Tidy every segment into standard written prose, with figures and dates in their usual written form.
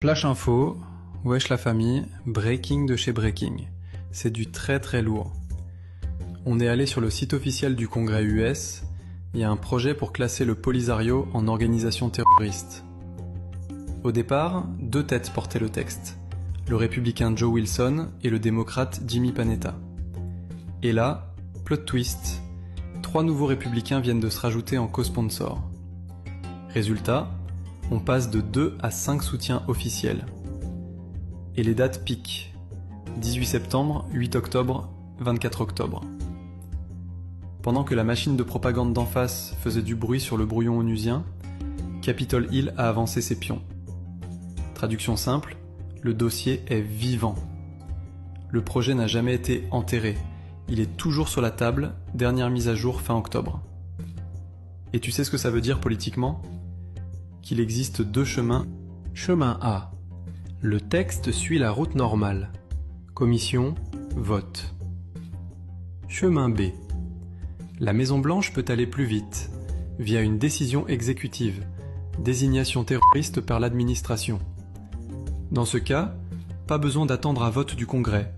Flash info, wesh la famille, breaking de chez breaking. C'est du très très lourd. On est allé sur le site officiel du Congrès US, il y a un projet pour classer le Polisario en organisation terroriste. Au départ, deux têtes portaient le texte, le républicain Joe Wilson et le démocrate Jimmy Panetta. Et là, plot twist, 3 nouveaux républicains viennent de se rajouter en co-sponsor. Résultat, on passe de 2 à 5 soutiens officiels. Et les dates piquent. 18 septembre, 8 octobre, 24 octobre. Pendant que la machine de propagande d'en face faisait du bruit sur le brouillon onusien, Capitol Hill a avancé ses pions. Traduction simple, le dossier est vivant. Le projet n'a jamais été enterré, il est toujours sur la table, dernière mise à jour fin octobre. Et tu sais ce que ça veut dire politiquement ? Qu'il existe 2 chemins. Chemin A. Le texte suit la route normale. Commission, vote. Chemin B. La Maison-Blanche peut aller plus vite, via une décision exécutive, désignation terroriste par l'administration. Dans ce cas, pas besoin d'attendre un vote du Congrès.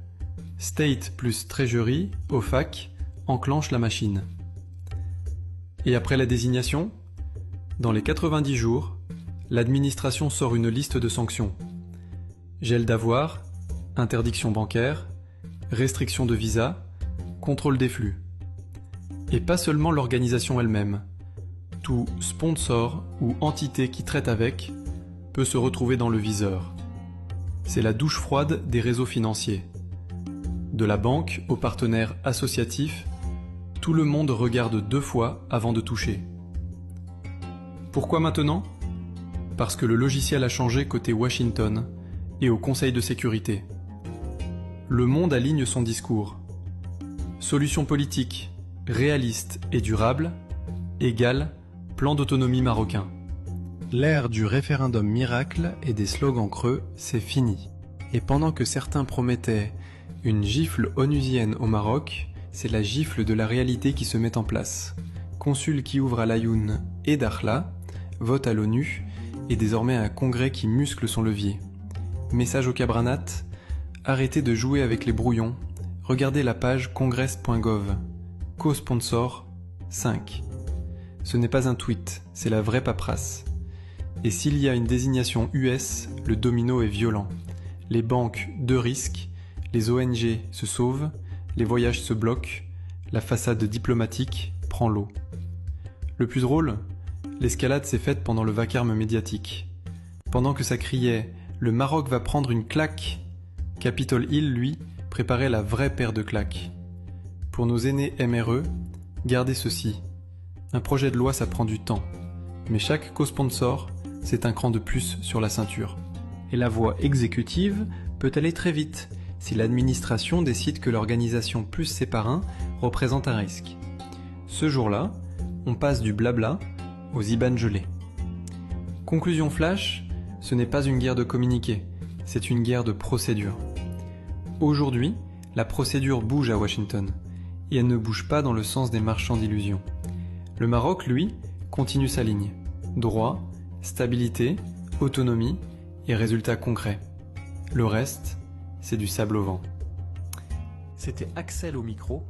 State plus Treasury, OFAC, enclenche la machine. Et après la désignation ? Dans les 90 jours, l'administration sort une liste de sanctions. Gel d'avoirs, interdiction bancaire, restriction de visa, contrôle des flux. Et pas seulement l'organisation elle-même. Tout sponsor ou entité qui traite avec peut se retrouver dans le viseur. C'est la douche froide des réseaux financiers. De la banque aux partenaires associatifs, tout le monde regarde 2 fois avant de toucher. Pourquoi maintenant ? Parce que le logiciel a changé côté Washington et au Conseil de sécurité. Le monde aligne son discours. Solution politique, réaliste et durable, égale plan d'autonomie marocain. L'ère du référendum miracle et des slogans creux, c'est fini. Et pendant que certains promettaient une gifle onusienne au Maroc, c'est la gifle de la réalité qui se met en place. Consul qui ouvre à l'Ayoun et Dakhla, vote à l'ONU et désormais un congrès qui muscle son levier. Message au cabranat, arrêtez de jouer avec les brouillons, regardez la page congress.gov. Co-sponsor 5. Ce n'est pas un tweet, c'est la vraie paperasse. Et s'il y a une désignation US, le domino est violent. Les banques de risque, les ONG se sauvent, les voyages se bloquent, la façade diplomatique prend l'eau. Le plus drôle ? L'escalade s'est faite pendant le vacarme médiatique. Pendant que ça criait « Le Maroc va prendre une claque », Capitol Hill, lui, préparait la vraie paire de claques. Pour nos aînés MRE, gardez ceci. Un projet de loi, ça prend du temps. Mais chaque co-sponsor, c'est un cran de plus sur la ceinture. Et la voie exécutive peut aller très vite, si l'administration décide que l'organisation plus ses parrains représente un risque. Ce jour-là, on passe du blabla aux IBAN gelés. Conclusion flash, ce n'est pas une guerre de communiqué, c'est une guerre de procédure. Aujourd'hui, la procédure bouge à Washington, et elle ne bouge pas dans le sens des marchands d'illusions. Le Maroc, lui, continue sa ligne. Droit, stabilité, autonomie et résultats concrets. Le reste, c'est du sable au vent. C'était Axel au micro.